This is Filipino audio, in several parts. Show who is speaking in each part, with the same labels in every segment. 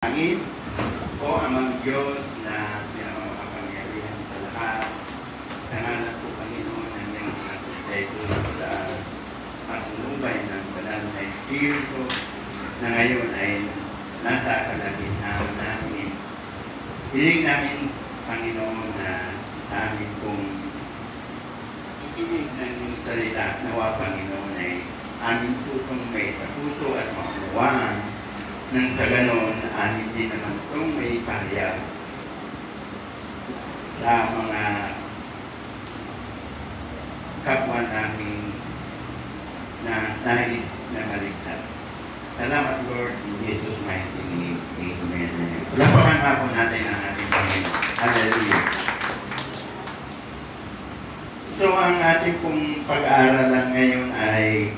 Speaker 1: Langit o amang Diyos na pinamakapangyarihan sa lahat, sa ngalan po Panginoon ng iyong nagtiteto sa pagsunubay ng banal na Espiritu na ngayon ay nasa kalagitnaan namin. Hiling namin, Panginoon, na sa amin pong ikinig ng iyong salita nawa, Panginoon, ay amin putong may sa puso at maunawaan nang sa ganon, amin din naman itong may pahayag sa mga kapwa namin na nais na maligtas. Salamat, Lord, in Jesus' mighty name. Amen. Lapakan nga po natin ang ating Panginoon. Hallelujah. So, ang ating pong pag-aaralan ngayon ay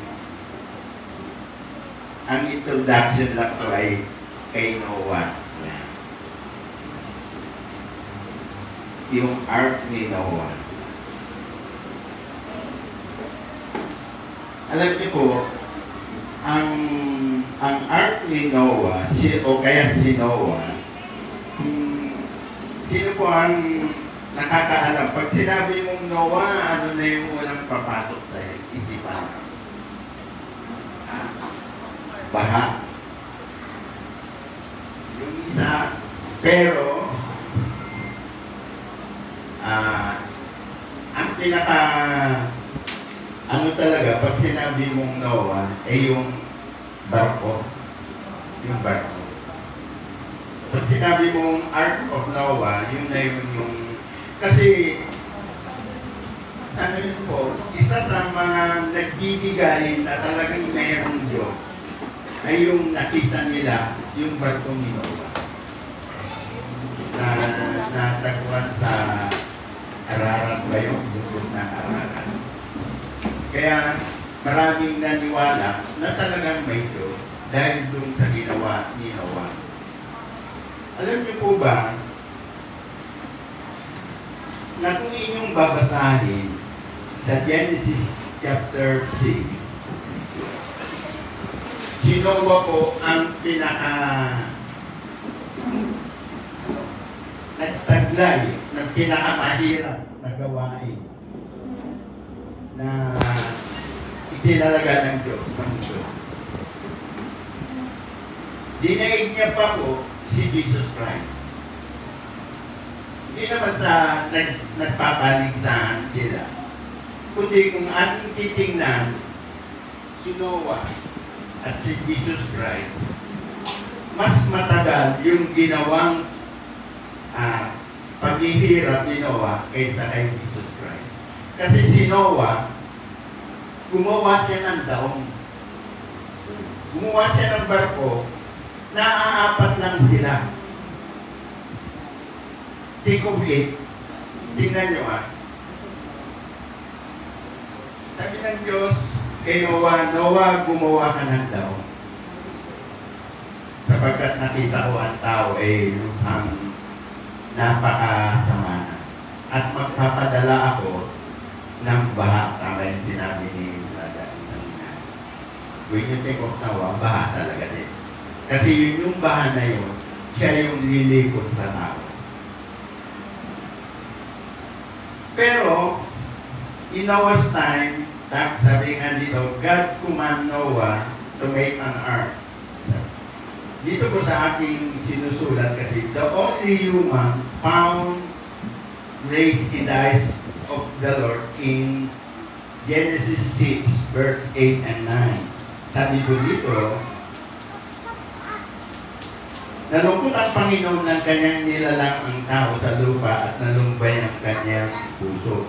Speaker 1: ang introduction lang ko ay kay Noah. Yung ark ni Noah. Alam niyo po, ang ark ni Noah, o kaya si Noah, sino po ang nakakaalam? Pag sinabi mong Noah, ano na yung unang papasok sa isipan? Baha. Yung isa, pero ang pinaka ano talaga, pag sinabi mong Noah, ay yung barko. Yung barko. Pag sinabi mong Ark of Noah, yun na yung kasi sabi niyo po, isa sa mga nagbibigay na talagang mayroong Diyos ay yung nakita nila yung barko ni Noah na natagpuan sa Ararat ba yung bukod na Ararat. Kaya maraming naniwala na talagang may Diyos dahil doon sa ginawa ni Noah. Alam niyo po ba na kung inyong babasahin sa Genesis chapter 6, si Noah po ang nagtaglay ng pinakamahirap na gawain na itinalaga ng Diyos sa mundo. Dinaig niya pa po si Jesus Christ. Hindi naman sa nagpapaligsahan sila, kundi kung ating titingnan si Noah at si Jesus Christ, mas matagal yung ginawang paghihirap ni Noah kaysa kay Jesus Christ. Kasi si Noah, gumawa siya ng daong. Gumawa siya ng barko, naaapat lang sila. Think of it. Tingnan nyo sabi ng Diyos kay Noah, Noah, gumawa ka ng daong. Sapagkat nakita ko ang tao ay luhang napakasama na. At magpapadala ako ng baha. Tama yung sinabi ni Lada. When you think of Noah, baha talaga din. Kasi yun yung baha na yun, siya yung lilikot sa tao. Pero, in Noah's time, sabi nga dito, God command Noah to make an ark. Dito po sa ating sinusulat kasi, the only human found raised in the eyes of the Lord in Genesis 6, verse 8 and 9. Sabi po dito, nalungkot ang Panginoon ng kanyang nilalang ang tao sa lupa at nalumbay ang kanyang puso.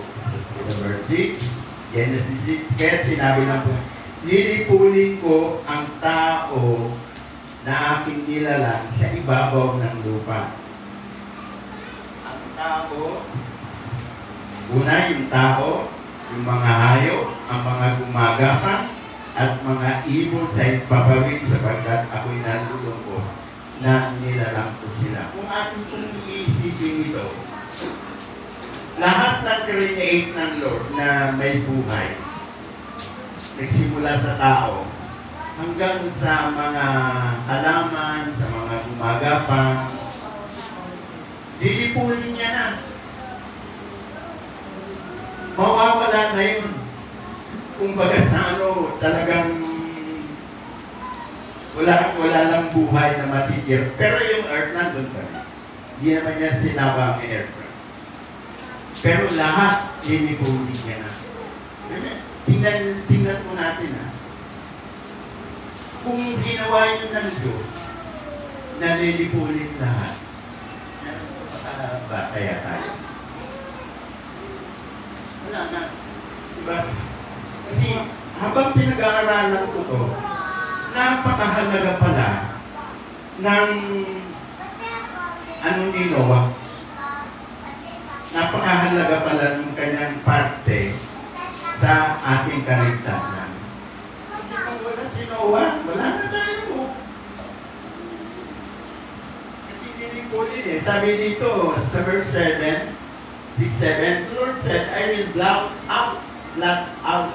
Speaker 1: Verse 6, Genesis 6, kaya sinabi lang po, lilipulin ko ang tao na aking nilalang sa ibabaw ng lupa. Ang tao, una yung tao, yung mga hayop, ang mga gumagapang, at mga ibon sa ipapawid sapagkat ako'y nalulungkot na nilalang ko sila. Kung ating kong iisipin ito, lahat ng create ng Lord na may buhay, nagsimula sa tao, hanggang sa mga halaman, sa mga gumagapang, lilipulin niya na. Mawawala na yun. Kung baga sa talagang wala lang buhay na matitir. Pero yung earth nandun pa rin. Hindi naman niya sinabang aircraft. Pero lahat, lilipulin niya na. Tingnan mo natin ha. Kung ginawa yun ng Diyos, nalilipulin lahat, ba kaya tayo? Wala na. Diba? Kasi habang pinag-aaralan ko to, napakahalaga pala ng ni Noah. Napakahalaga pala ng kanyang parte sa ating kaligtasan. Kasi kung wala si Noah, wala na tayo. Kasi nilipulin eh. Sabi dito sa verse 7, 6-7, the Lord said, I will blot out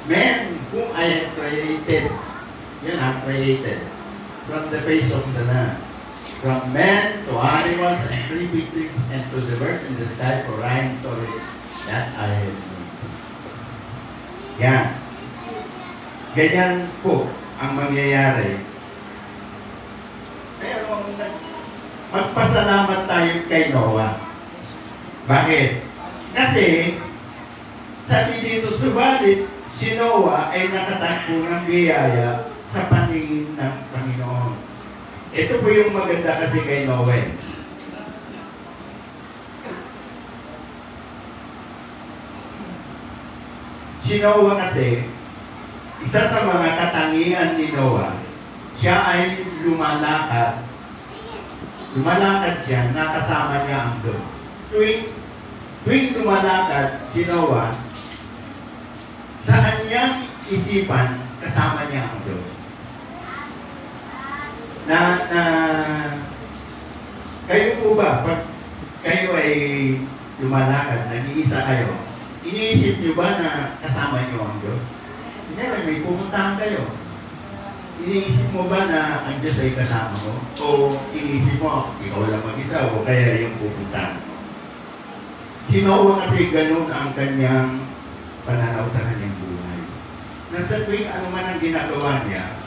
Speaker 1: men whom I have created. Yan ang created. From the face of the land. From men to animals and creeping things and to the birds in the sky for rhyme stories that I have made. Yan. Ganyan po ang mangyayari. Pero magpasalamat tayo kay Noah. Bakit? Kasi sabi dito, subalit si Noah ay nakatakbo ng biyaya sa paningin ng Panginoon. Ito po yung maganda kasi kay Noah. Si Noah kasi, isa sa mga katangian ni Noah, siya ay lumalakad. Lumalakad siya, nakasama niya ang Diyos. Tuwing lumalakad si Noah, sa kanyang isipan, kasama niya ang Diyos. Kayo po ba, pag kayo ay lumalakad, nag-iisa kayo, iniisip niyo ba na kasama niyo ang Diyos? Hindi, may pupuntahan kayo. Iniisip mo ba na ang Diyos ay kasama mo? O iniisip mo, ikaw lang mag-isa o kaya yung pupuntahan mo? Si Noah kasi ganun ang kanyang pananaw sa kanyang buhay. Nasa tuwing ano man ang ginagawa niya,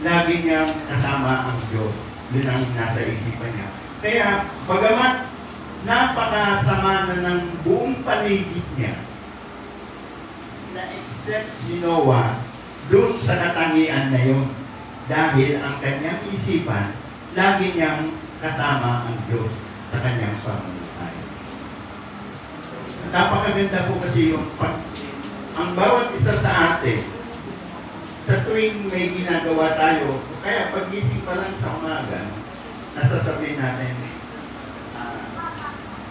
Speaker 1: lagi niyang kasama ang Diyos. Yun ang nasa isipan niya. Kaya, bagamat napakasama na ng buong paligid niya, na-accept si Noah doon sa katangian na yun. Dahil ang kanyang isipan, lagi niyang kasama ang Diyos sa kanyang pamumuhay. Napakaganda po kasi yung ang bawat isa sa atin, sa tuwing may ginagawa tayo, kaya pag-isip pa lang sa umaga, nasasabihin natin,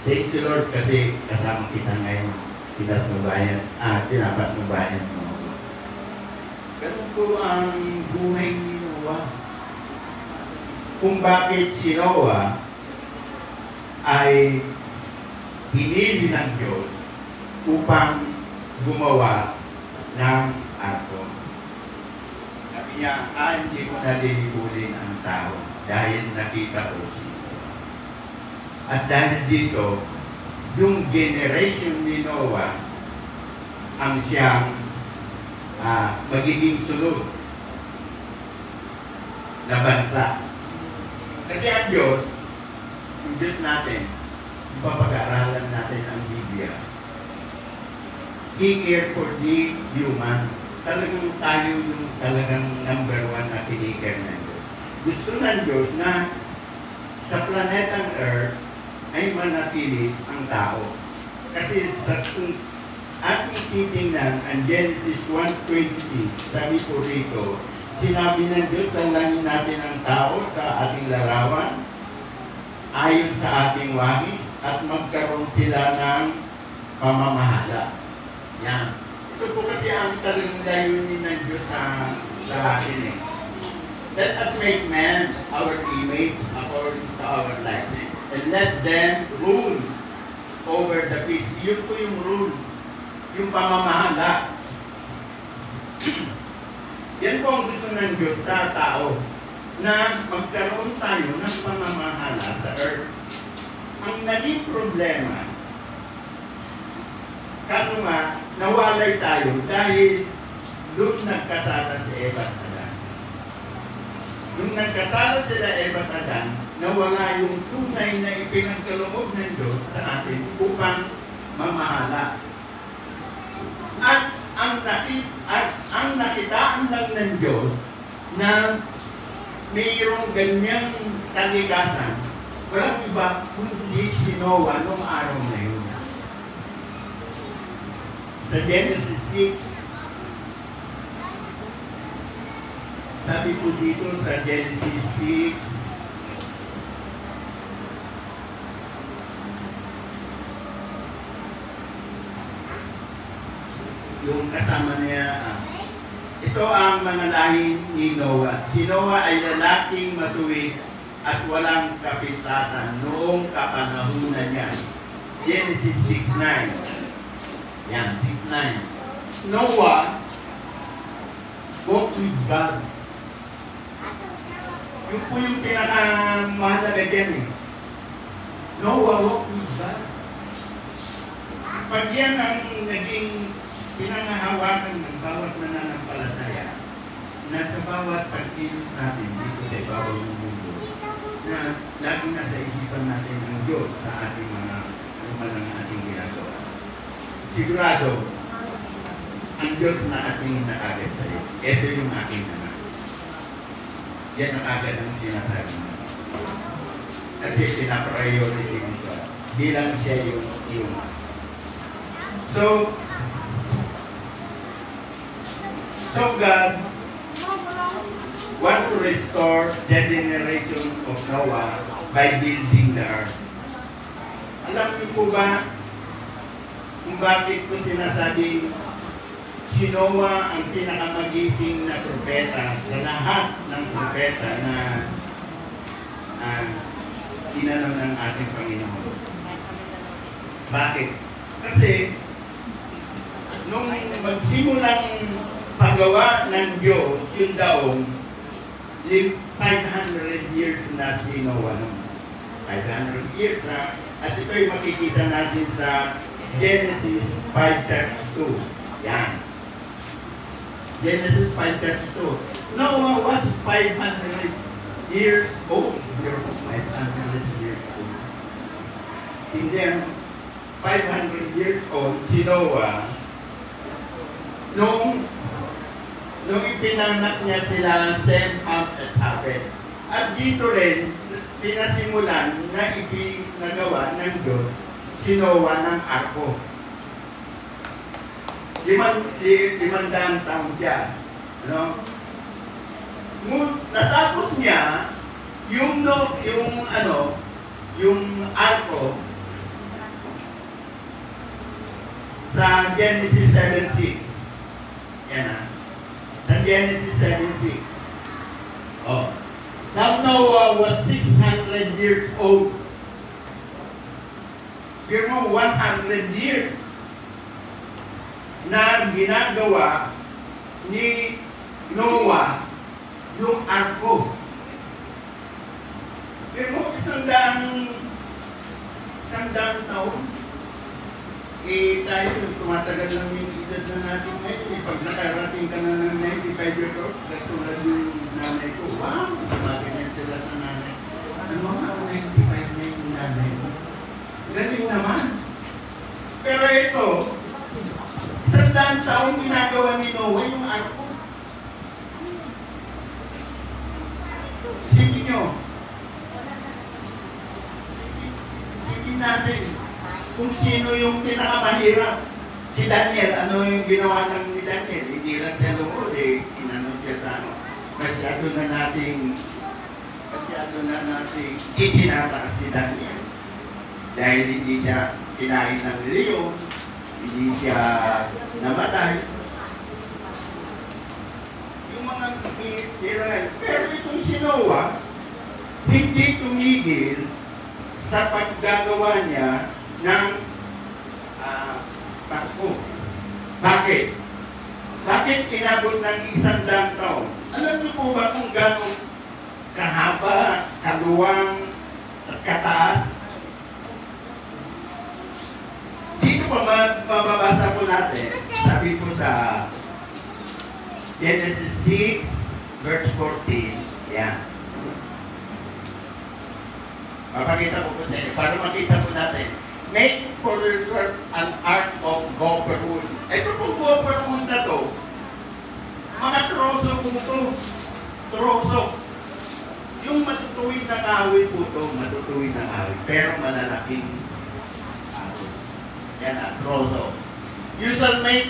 Speaker 1: thank you Lord kasi kasama kita ngayon. Tinapat mo bayan mo. Ganun po ang buhay ni Noah. Kung bakit si Noah ay pinili ng Diyos upang gumawa ng arko. Sabi niya, hindi ko nalilipulin ang tao dahil nakita ko siya. At dahil dito, yung generation ni Noah ang siyang magiging sunod na bansa. Kasi ang Diyos, yung Diyos natin, papag-aaralan natin ang Biblia. He cared for the human. Talagang tayo yung talagang number 1 na kinikare ng Diyos. Gusto ng Diyos na sa planetang Earth ay manatili ang tao. Kasi sa ating titingnan ang Genesis 1:20, sabi po rito, sinabi ng Diyos, dalangin natin ang tao sa ating larawan, ayon sa ating wangis, at magkaroon sila ng pamamahala. Yan. Ito po kasi ang talagang layunin ng Diyos sa atin eh. Let us make man our image according to our likeness. And let them rule over the peace. Yun po yung rule. Yung pamamahala. Yan po ang gusto gusto ng Diyos sa tao na magkaroon tayo ng pamamahala sa earth. Ang naging problema, kaso nga, nawalay tayo dahil doon nagkatala si Eva at Adan. Nung nagkatala sila Eva at Adan, nawala yung tunay na ipinagkaloob ng Diyos sa atin upang mamahala. At ang nakitaan lang ng Diyos na mayroong ganyang kalikasan, walang iba kundi si Noah noong araw na yun. Sa Genesis 6, sabi po dito sa Genesis 6, yung kasama niya, ito ang mga lahi ni Noah. Si Noah ay lalaking matuwid at walang kapisatan noong kapanahunan niya. Genesis 6:9. Yan, 6:9. Noah walked with God. Yung po yung pinakamahalaga dyan eh. Noah walked with God. Pag yan ang naging pinangahawakan ng bawat mananampalataya na sa bawat pagkilos natin dito sa ibabaw ng mundo na lagi nasa isipan natin ang Diyos sa ating mga ng ating ginagawa. Sigurado, ang Diyos na ating nakagad sa iyo. Ito yung aking naman. Yan ang agad ang sinasabi mo. Kasi pinapriority mo siya. Bilang siya yung iyong. So God want to restore the generation of Noah by building the earth. Alam niyo po ba kung bakit ko sinasabing si Noah ang pinakamagiting na propeta sa lahat ng propeta na tinanong ng ating Panginoon? Bakit? Kasi nung magsimulang paggawa ng Diyos yung daong 500 years na si Noah. 500 years na. At ito'y makikita natin sa Genesis 5:32. Yan. Genesis 5:32. Noah was 500 years old. 500 years old. Hindi, 500 years old si Noah nung ipinanak niya sila Sem, Ham, at Japhet. At dito rin, pinasimulan na ipinagawa ng Diyos si Noah ng arko. 500 taon siya. Ano? Natapos niya yung arko sa Genesis 7:6. Yan na. Sa Genesis 7:6. Oh. Now Noah was 600 years old. You know, 100 years na ginagawa ni Noah yung arko. Pero isang daang taon, tayo tumatagal lang yung edad na natin ngayon. Pag nakarating ka na ng 95 years old, katulad yung nanay ko, wow, tumatingin sila sa nanay. Ano nga, 95 na yung nanay ko. Galing naman. Pero ito, 100 taong ginagawa ni Noah yung arko. Isipin nyo. Isipin natin kung sino yung pinakamahirap. Si Daniel, ano yung ginawa ng ni Daniel? Hindi lang siya lungod eh. Inanong siya sa ano. Masyado na nating itinataas si Daniel. Dahil hindi siya kinain ng leon, hindi siya namatay. Yung mga Israel. Pero itong si Noah, hindi tumigil sa paggagawa niya ng takbo. Bakit? Bakit inabot ng 100 taon? Alam niyo po ba kung gano'ng kahaba, kaluwang, at kataas? Dito pa mababasa po natin, sabi po sa Genesis 6, verse 14, yan. Papakita ko po sa inyo, para makita po natin. Make for yourself an ark of copper wood. Ito po copper wood na to, mga troso po ito. Troso. Yung matutuwid na kahoy po ito, matutuwid na kahoy, pero malalaking kahoy. Yan na, troso. You shall make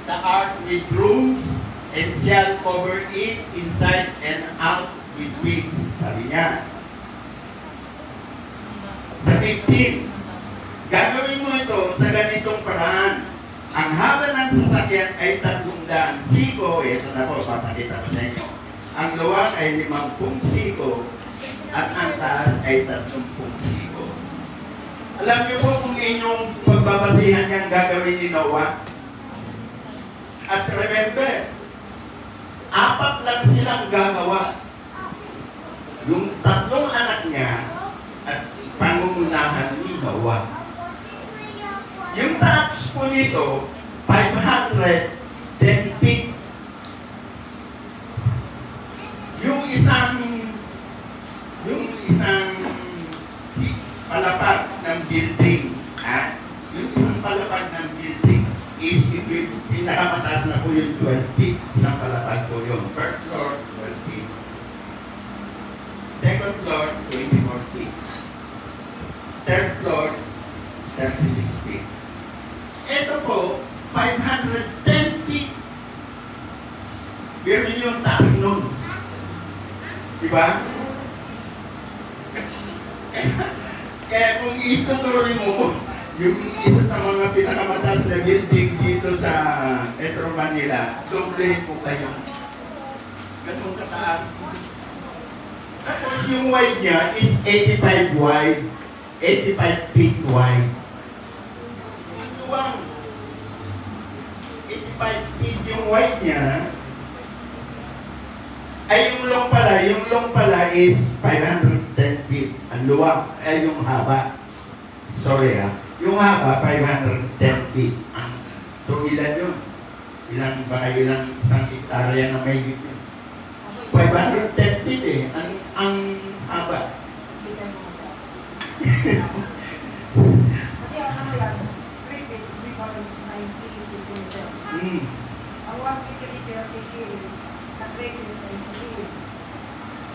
Speaker 1: the ark with brooms and shall cover it inside and out with wings. Sabi niya. Sa 15, gagawin mo ito sa ganitong paraan. Ang haba ng sasakyan ay 300 siko. Ito na po, papakita ko sa inyo. Ang luwag ay 50 siko at ang taas ay 30 siko. Alam niyo po kung inyong pagbabasihan niyang gagawin ni Noah? At remember, 4 lang silang gagawa. Yung 3 anak niya at pangungunahan ni Noah. Yung taas po nito, 510 feet. Yung isang palapag ng building, yung isang palapag ng building is pinakamataas na po yung 12 feet. Isang palapag po yung first floor, 12 feet. Second floor, 24 feet. Third floor, 36 feet. Ito po, 510 feet. Pero yung taas nun. Diba? Kaya kung itutuloy mo, yung isa sa mga pinakamataas na building dito sa Metro Manila, doblehin po kayo. Ganun kataas. Tapos yung wide niya is 85 wide, 85 feet wide. Ang luwang, 85 feet yung wide niya, ay yung long pala is 510 feet. Ang luwang, ay yung haba. Sorry yung haba, 510 feet. So ilan yun? Ilang isang hektarya na may yun? 510 feet eh. Ang haba.
Speaker 2: Kasi ano yan, 3 feet, 390 centimeter. Ang 1 feet kasi 30 cm, sa 3 feet, 90 cm.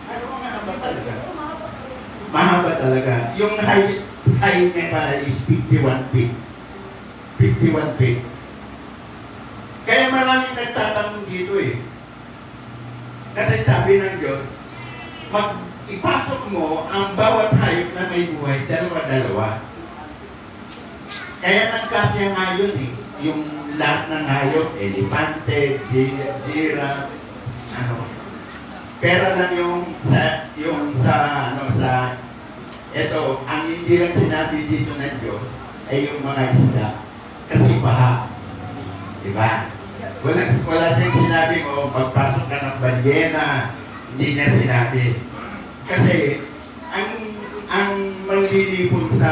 Speaker 1: Ano nga haba talaga?
Speaker 2: Mahaba talaga.
Speaker 1: Mahaba talaga. Yung height niya pala is 51 feet. 51 feet. Kaya maraming nagtatanong dito eh. Kasi sabi ng Diyos, ipasok mo ang bawat hayop na may buhay, dalawa-dalawa. Kaya nagkasya nga yun eh. Yung lahat ng hayop, elefante, giraffe, Pera lang ito, ang hindi lang sinabi dito ng Diyos ay yung mga isda. Kasi baha. Diba? Wala siyang sinabi mo, magpasok ka ng balyena. Hindi niya sinabi. Kasi, ang manglilipon sa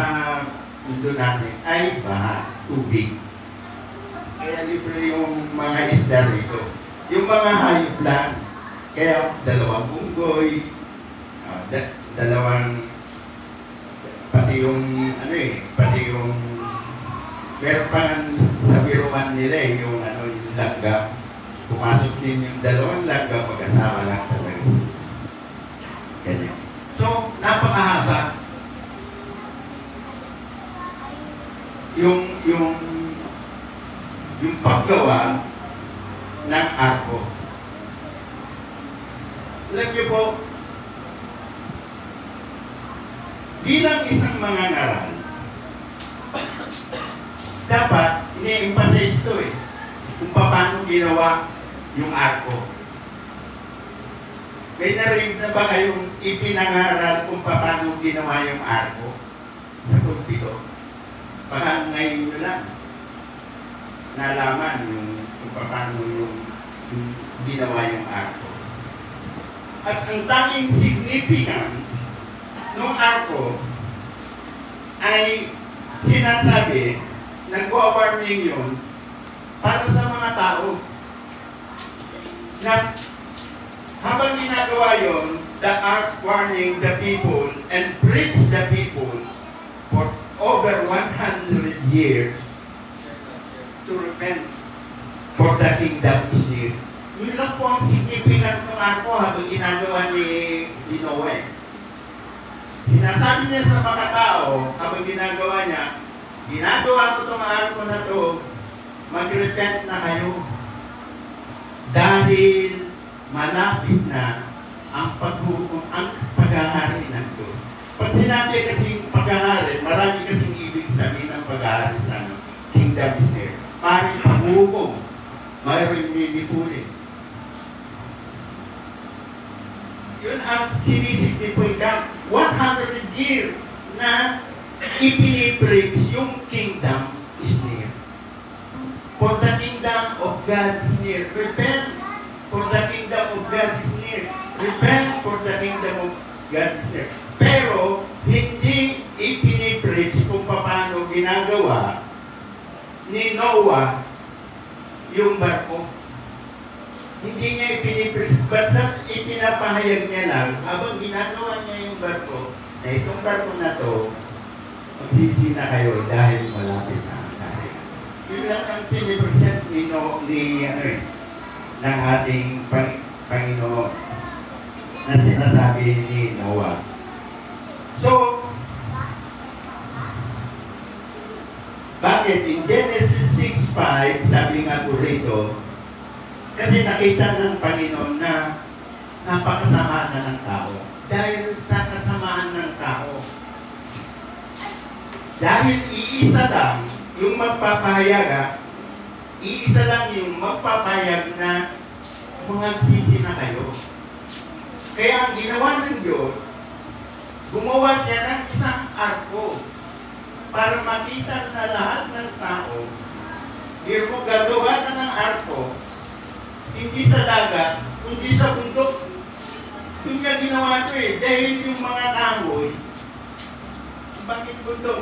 Speaker 1: mundo natin ay baha, tubig. Kaya libre yung mga isda rito. Yung mga hayop lang, kaya dalawang unggoy, pati yung meron pa sa biruan nila yung langgam. Pumasok din yung dalawang langgam, mag-asawa lang talaga. Ganyan. So, napakahaba. Yung paggawa ng arko. Alam niyo po, bilang isang mga ngaral, dapat ini-emphasize ito eh, kung paano ginawa yung arko. May narinig na ba kayong ipinangaral kung paano ginawa yung arko? Sa pagpito. Baka ngayon nyo lang nalaman kung paano yung ginawa yung arko. At ang tanging significance ng arko ay sinasabi, nagwa-warning yun para sa mga tao na habang ginagawa yun, the ark warning the people and preach the people for over 100 years to repent for the kingdom is near. Yun lang po ang significant ng arko habang ginagawa ni Noe. Sinasabi niya sa mga tao habang ginagawa niya, ginagawa ko itong arko na to, mag-repent na kayo. Dahil malapit na ang paghahari ng Diyos. Pag sinabi kasing paghahari, marami kasing ibig sabihin ng paghahari sa kingdom is near. Maring paghukom, mayroon nilipulin. Yun ang sinisignify 100 years na ipinipreach yung kingdom is near. For the kingdom of God is near. Repent, for the kingdom of God is near. Repent, for the kingdom of God is near. Pero, hindi ipinipreach kung paano ginagawa ni Noah yung barko. Hindi niya ipinipreach, basta ipinapahayag niya lang, habang ginagawa niya yung barko, na itong barko na to, magsisi na kayo dahil malapit na ang kahit. Yun lang ang pinipresent ng ating Panginoon na sinasabi ni Noah. So, bakit? In Genesis 6:5, sabi nga po rito, kasi nakita ng Panginoon na napakasama na ng tao. Dahil sa kasamaan ng tao. Dahil iisa lang yung magpapahayag, iisa lang yung magpapahayag na magsisi na kayo. Kaya ang ginawa ng Diyos, gumawa siya ng isang arko para makita sa lahat ng tao. Hindi mo gagawa na ng arko, hindi sa dagat, kundi sa bundok. Doon niya ginawa ito eh, dahil yung mga kahoy, bakit bundok?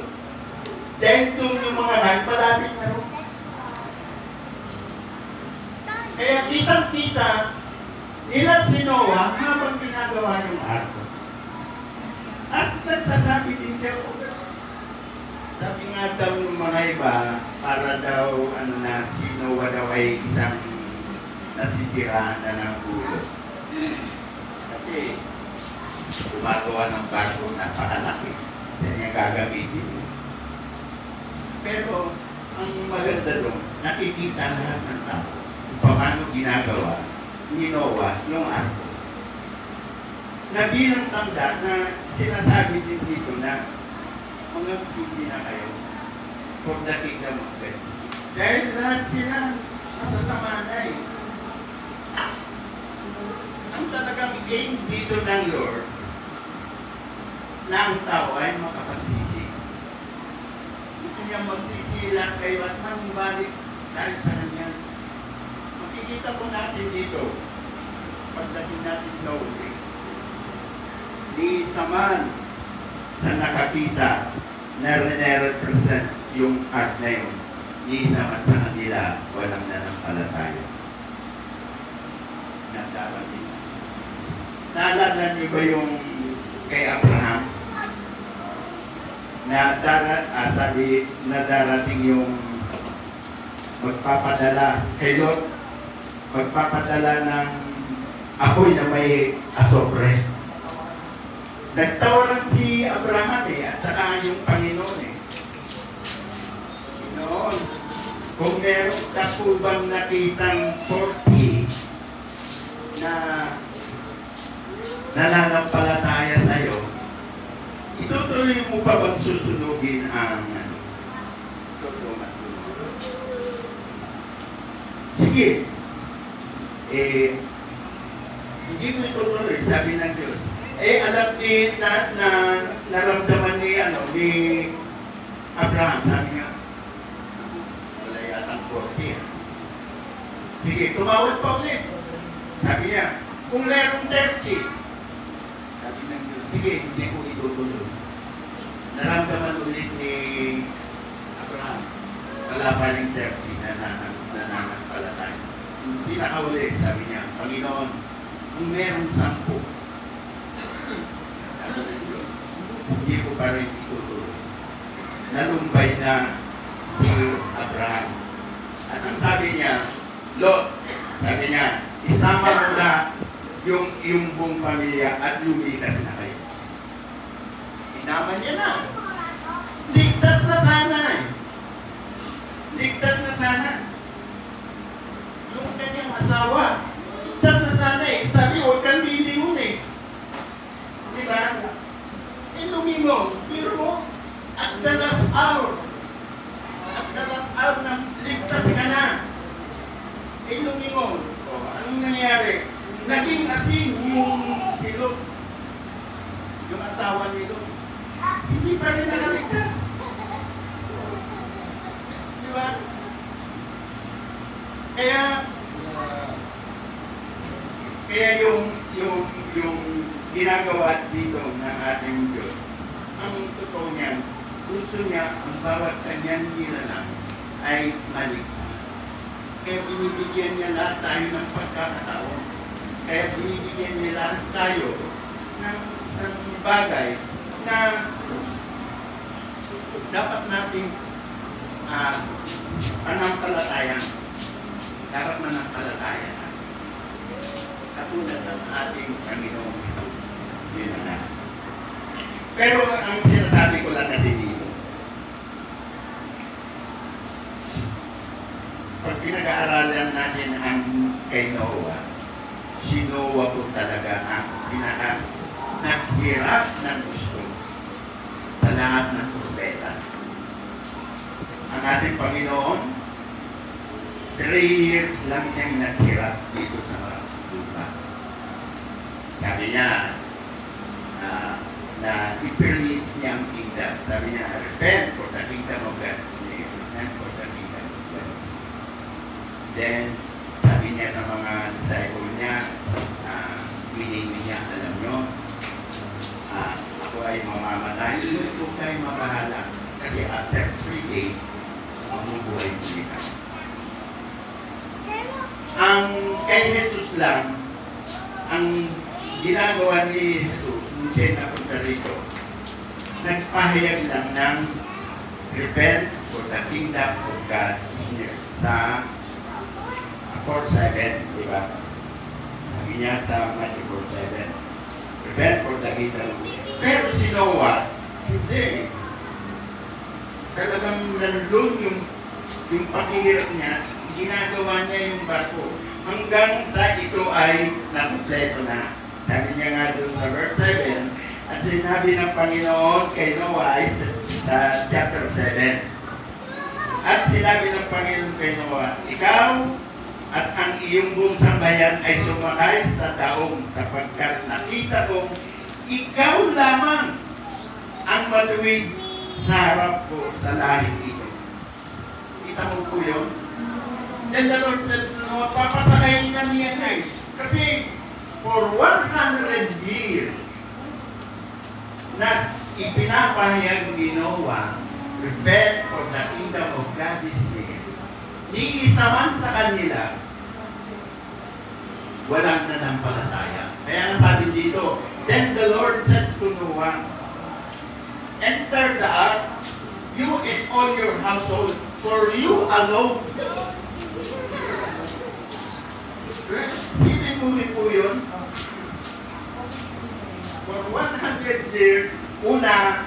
Speaker 1: Dahil doon yung mga kahoy, palapit na rin. Kaya kitang-kita, nila si Noah habang ginagawa yung arko. At nagsasabi din siya, sabi nga daw ng mga iba, para daw si Noah daw ay isang nasisiraan na ng ulo. Kasi gumagawa ng barko na napakalaki. Kaya niya gagamitin. Pero ang maganda doon, nakikita lahat ng tao kung paano ginagawa ni Noah yung arko. Na bilang tanda na sinasabi din dito na magsisi na kayo for the kingdom of God. Dahil lahat sila masasama na eh. Ang talagang aim dito ng Lord na ang tao ay makapagsisi. Gusto niya magsisi lang kayo at mangbalik dahil sa kanya. Makikita po natin dito pagdating natin sa uli. Di isa man na nakakita na represent yung art na yun, di isa man sa kanila walang nanampalataya. Nagdarating. Naalala niyo ba yung kay Abraham? Sabi na darating yung magpapadala kay Lot, magpapadala ng apoy na may asopre. Nagtawaran si Abraham at saka yung Panginoon Noon, kung meron ka po bang nakitang 40 na nananampalataya sa'yo, itutuloy mo pa bang susunugin ang Sodom at Gomorrah? Sige. Hindi mo itutuloy, sabi ng Diyos. Alam ni naramdaman ni Abraham, sabi nga, wala yatang 40. Sige, tumawad pa ulit. Sabi niya, kung merong 30, sabi ng Diyos, sige, hindi ko itutuloy. Naramdaman ulit ni Abraham, wala pa rin 30 na nananampalatay. Hindi nakaulit, sabi niya, Panginoon, kung merong 10, sabi ng Diyos, hindi ko pa rin itutuloy. Nalumbay na si Abraham. At ang sabi niya, Lot, sabi niya, isama mo na yung iyong buong pamilya at lumikas na kayo. Inaman niya na. Ligtas na sana eh. Ligtas na sana. Yung kanyang asawa, ligtas na sana eh. Sabi, huwag kang lilingon eh. Di ba? Eh, lumingon. Pero mo, at the last hour. At the last hour na ligtas ka na. Eh, lumingon. O, anong nangyari? Naging asin yung silog. Yung asawa nilo. Hindi pa rin nakaligtas. Di ba? Kaya yung ginagawa dito ng ating Diyos, ang totoo niyan, gusto niya ang bawat kanyang nilalang ay maligtas. Kaya binibigyan niya lahat tayo ng pagkakataon. Kaya binibigyan niya lahat tayo ng bagay na dapat nating panampalatayan. Dapat manampalatayan. Katulad ng ating Panginoon. Yun na. Pero ang sinasabi ko lang kasi dito, pag pinag-aaralan natin ang kay Noah, si Noah po talaga ang naghirap ng gusto sa lahat ng propeta. Ang ating Panginoon, 3 years lang siyang naghirap dito sa lupa. Sabi niya, na i-permit niya ang kingdom. Sabi niya, repent for the kingdom of God. Repent for the kingdom of God. Then, sabi niya sa mga disciple niya, meaning niya, alam nyo, ako ay mamamatay. Huwag kayo mabahala. Kasi after 3 days, mabubuhay po nila. Ang kay Jesus lang, ang ginagawa ni Jesus, hindi na punta rito, nagpahayag lang ng repent for the kingdom of God here. Sa 4:7, di ba? Sabi niya sa Matthew 4:7, repent for the kingdom of God. Pero si Noah, hindi. Talagang nandun yung paghihirap niya, ginagawa niya yung barko. Hanggang sa ito ay nakumpleto na. Sabi niya nga doon sa verse 7, at sinabi ng Panginoon kay Noah sa chapter 7. At sinabi ng Panginoon kay Noah, ikaw at ang iyong buong sambayan ay sumakay sa daong sapagkat nakita kong ikaw lamang ang matuwid sa harap ko sa lahing ito. Kita mo po yun? Then the Lord said, Noah, papasakayin na niya guys. Kasi for 100 years na ipinapahayag ni Noah, repent for the kingdom of God is near. Niisa man sa kanila, walang nanampalataya. Kaya nga sabi dito, then the Lord said to Noah, enter the ark, you and all your household, for you alone. Sinin mo rin po yun. For 100 years, una,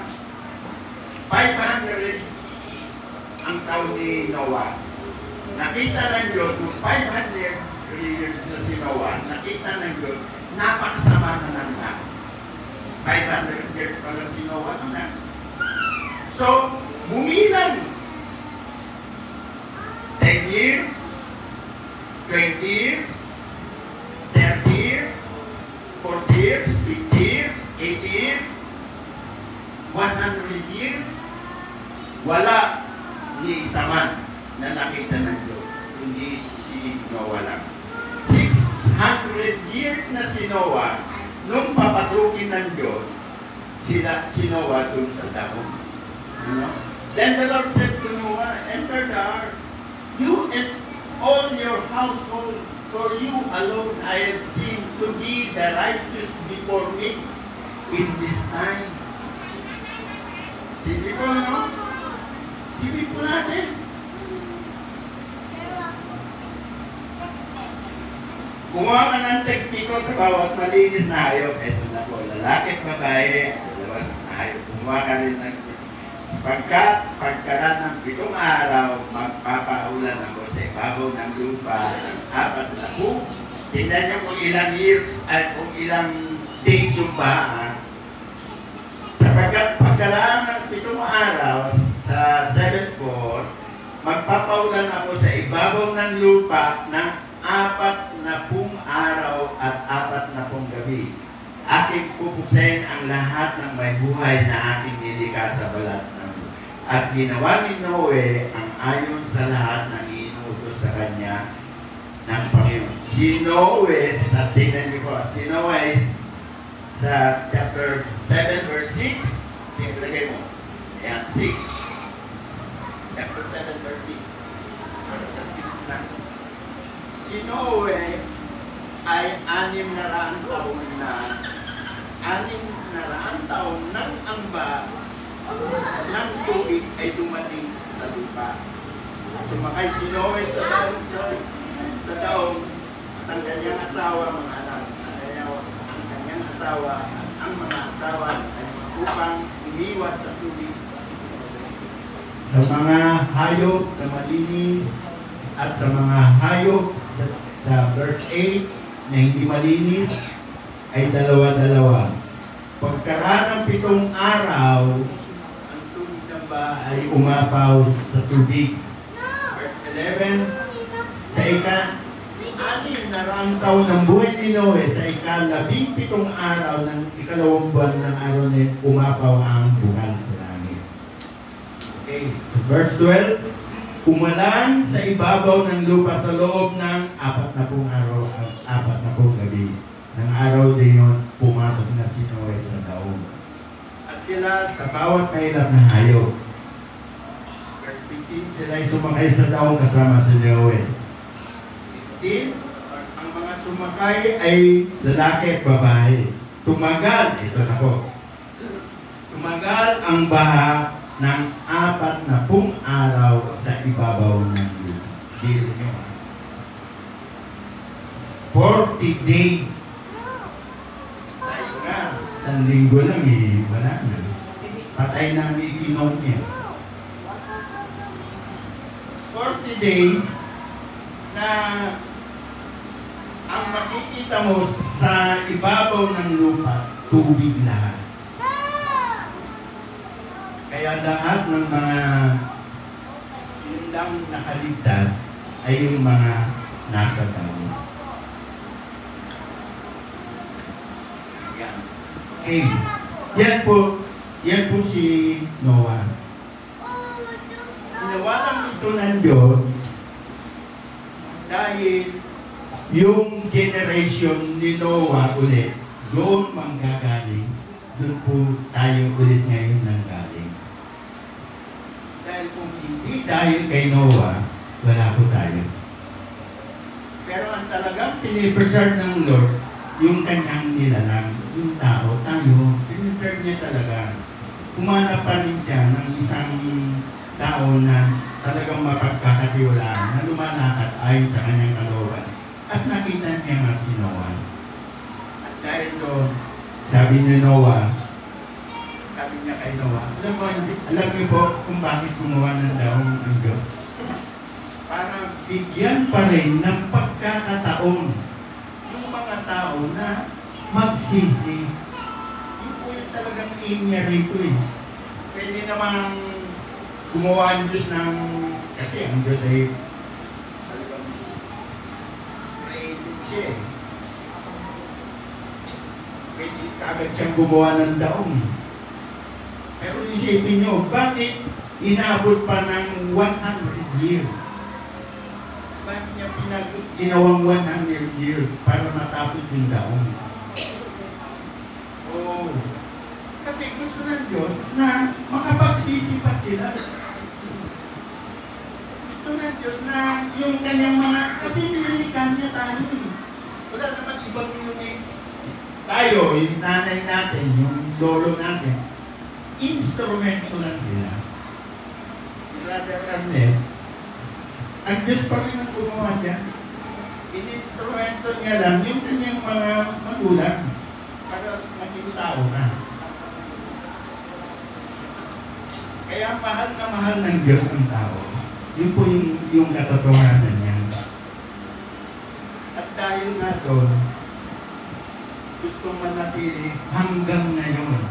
Speaker 1: 500 ang taon ni Noah. Nakita ng Diyos, kung 500 years na si Noah, nakita ng Diyos, napakasama na ng lahat. 500 years pa lang si Noah na. So, bumilang. 10 years, 20 years, 30 years, 40 years, 50 years, 80 years, 100 years, wala ni isa man na nakita ng Diyos, hindi si Noah lang. 600 100 years na si Noah, nung papasukin ng Diyos, si Noah dun sa dahon. You know? Then the Lord said to Noah, enter the ark. You and all your household, for you alone I have seen to be the righteous before me in this time. Sige po, no? Sige po natin. Kumuha ka ng tekniko sa bawat malinis na hayop. Ito na po, lalaki at babae, dalawang hayop. Kumuha ka rin ng pagkaraan ng 7 araw, magpapaulan ako sa ibabaw ng lupa ng 4 na po. Tingnan niyo kung ilang years at kung ilang days yung baha. Sapagkat pagkaraan ng 7 araw sa 7/4, magpapaulan ako sa ibabaw ng lupa ng 40 araw at 40 gabi. Aking pupuksain ang lahat ng may buhay na aking nilikha sa balat ng lupa. At ginawa ni Noe ang ayon sa lahat ng inutos sa kanya ng Panginoon. Si Noe, sa tingnan niyo po, si Noe sa chapter 7 verse 6, lagay mo. Ayan, 6. Chapter 7 verse 6. Si Noe ay 600 taon nang amba ng tubig ay dumating sa lupa. Sumakay si Noe sa daong at ang kanyang asawa, mga anak, ang kanyang asawa at ang mga asawa ay upang umiwas sa tubig. Sa mga hayop na malinis at sa mga hayop sa verse 8 na hindi malinis ay 2-2. Pagkaraan ng 7 araw, ang tubig ng baha ay umapaw sa tubig. Verse 11, sa ika-6 taon ng buhay ni Noe, sa ika-17 araw ng 2 buwan ng araw na umapaw ang buwan sa langit. Okay, verse 12, umulan sa ibabaw ng lupa sa loob ng 40 araw at 40 gabi. Nang araw din yun, pumatok na si Noe sa daon. At sila sa bawat kailap na hayop. Verse 15, sila ay sumakay sa daon kasama si Noe. 16, ang mga sumakay ay lalaki at babae. Tumagal, ito na po. Tumagal ang baha ng 40 araw sa ibabaw ng lupa. Dito nyo. 40 days. Tayo nga. 1 linggo lang eh. Wala na. Patay na ang ikinom niya. 40 days na ang makikita mo sa ibabaw ng lupa, tubig lahat. Kaya lahat ng mga ilang nakaligtas ay yung mga nasa daon. Yan. Okay. Yan po si Noah. Ginawa ito ng Diyos dahil yung generation ni Noah ulit, doon manggagaling, doon po tayo ulit ngayon nanggaling. Dahil kung hindi dahil kay Noah, wala po tayo. Pero ang talagang pinipreserve ng Lord, yung kanyang nilalang, yung tao, tayo, pinipreserve niya talaga. Kumanap pa rin siya ng isang tao na talagang mapagkakatiwalaan, na lumalakad ayon sa kanyang kalooban. At nakita niya nga si Noah. At dahil doon, sabi ni Noah, sabi niya kay Noah, alam niyo po kung bakit gumawa ng daong ang Diyos? Para bigyan pa rin ng pagkakataon yung mga tao na magsisi. Yun po yung talagang aim niya rito eh. Pwede namang gumawa ang Diyos ng, kasi ang Diyos ay talagang maibig siya eh. Pwede kagad siyang gumawa ng daong. Pero isipin nyo, bakit inabot pa ng 100 years? Bakit niya ginawang 100 years para matapos yung daon. Oo. Kasi gusto ng Diyos na makapagsisipat sila. Gusto ng Diyos na yung kanyang mga, kasi nililikhan niya tayo eh. Wala naman ibang tayo, yung nanay natin, yung lolo natin, instrumento lang sila. Brother Arnel, ang Diyos pa rin ang gumawa niya. In-instrumento niya lang yung kanyang mga magulang para maging tao na. Kaya mahal ng Diyos ang tao. Yun po yung katotohanan niya. At dahil nga doon, gustong manatili hanggang ngayon,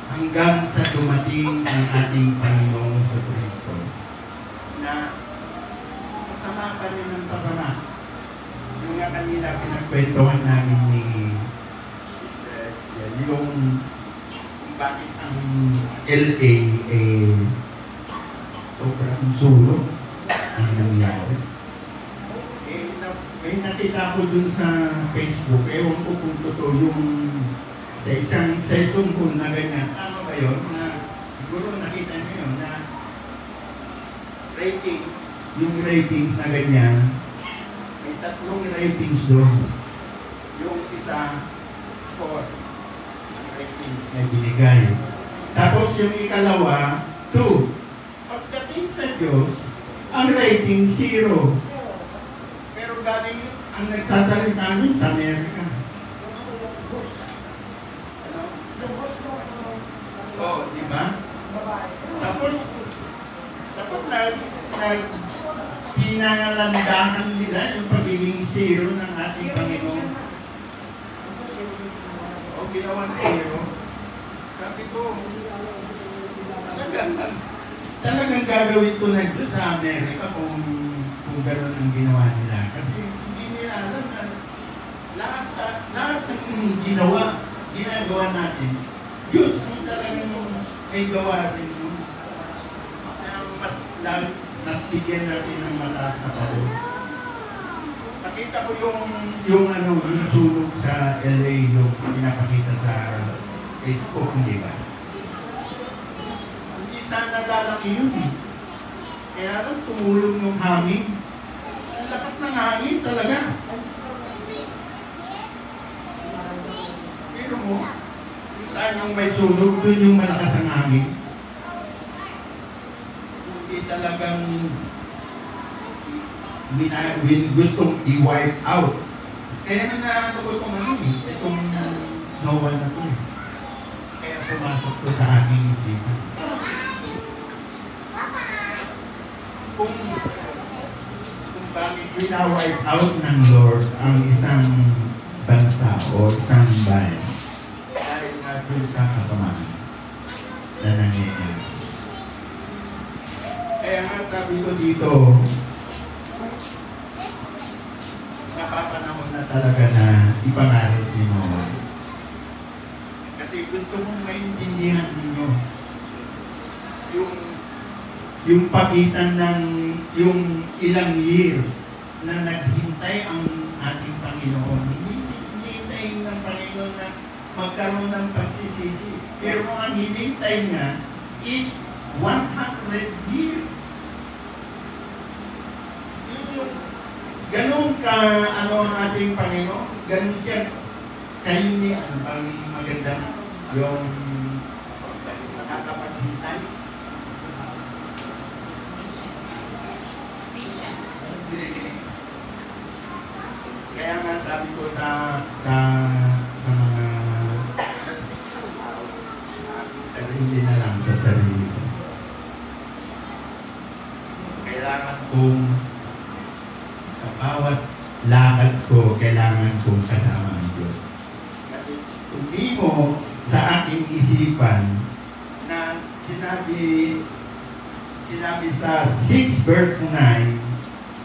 Speaker 1: hanggang sa dumating ang ating Panginoong Kristo, na masama pa rin ang pasama. Yung nga kanina pinagkwentuhan namin ni yung bakit ang LA sobrang sulong ang nangyari. May nakita ko dun sa Facebook, ewan ko kung totoo yung sa isang session ko na ganyan. Tama ba yun? Na siguro nakita niyo yun na rating, yung ratings na ganyan, may 3 ratings doon. Yung isa, 4 ang ratings na binigay. Tapos yung ikalawa, 2. Pagdating sa Diyos, ang rating 0. Pero galing ang nagsasalita nun sa Amerika. Oh, di ba? Tapos pinangalandakan nila yung pagiging 0 ng ating Panginoon. O, ginawang 0. Sabi ko, talagang gagawin ko na ito sa Amerika kung gano'n ang ginawa nila. Kasi hindi nila alam na lahat ng ginagawa natin, Diyos ang talagang may gawa rin. Kaya mas bigyan natin ng mataas na pao. Nakita ko yung sunog sa LA, yung pinapakita sa Facebook, hindi ba? Hindi sana lalaki yun eh. Kaya lang tumulong yung hangin. Ang lakas ng hangin talaga. Pero mo, saan yung may sunog, doon yung malakas ang hangin. Hindi talagang gustong i-wipe out. Kaya na ko itong itong Noah na ito eh. Kaya pumasok ko sa aking isipan. Kung bakit wina-wipe out ng Lord ang isang bansa o isang bayan dahil nga doon sa kasamaan na nangyayari. Kaya nga sabi ko dito, napapanahon na talaga na ipangalit ni Noah. Kasi gusto mong maintindihan ninyo yung pagitan ng yung ilang year na naghintay ang ating Panginoon. Hinihintay ng Panginoon na magkaroon ng pagsisisi. Pero ang hinihintay niya is 100 years. Ganun ka, ang ating Panginoon, ganun siya, kayo niya, ang magandang yung nakakapaghintay. Kaya nga sabi ko sa mga sarili na lang sa sarili ko. Kailangan kong sa bawat lakad ko, kailangan kong kasama ang Diyos. Kasi hindi mo sa aking isipan na sinabi sa 6 verse 9,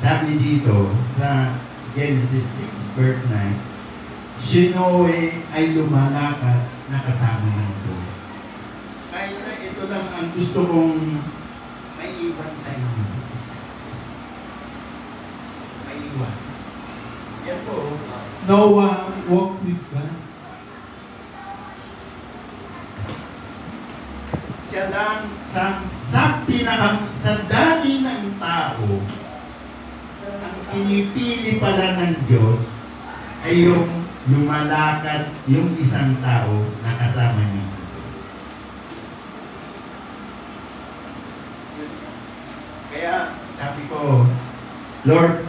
Speaker 1: sabi dito sa Genesis 6 verse 9, si Noe ay lumalakad na kasama ng Diyos. Kahit na ito lang ang gusto kong maiwan sa inyo. Maiwan. Noah walked with God. Siya lang sa dami ng tao, ang pinipili pala ng Diyos ay yung lumalakad yung isang tao na kasama niya. Kaya sabi ko, Lord,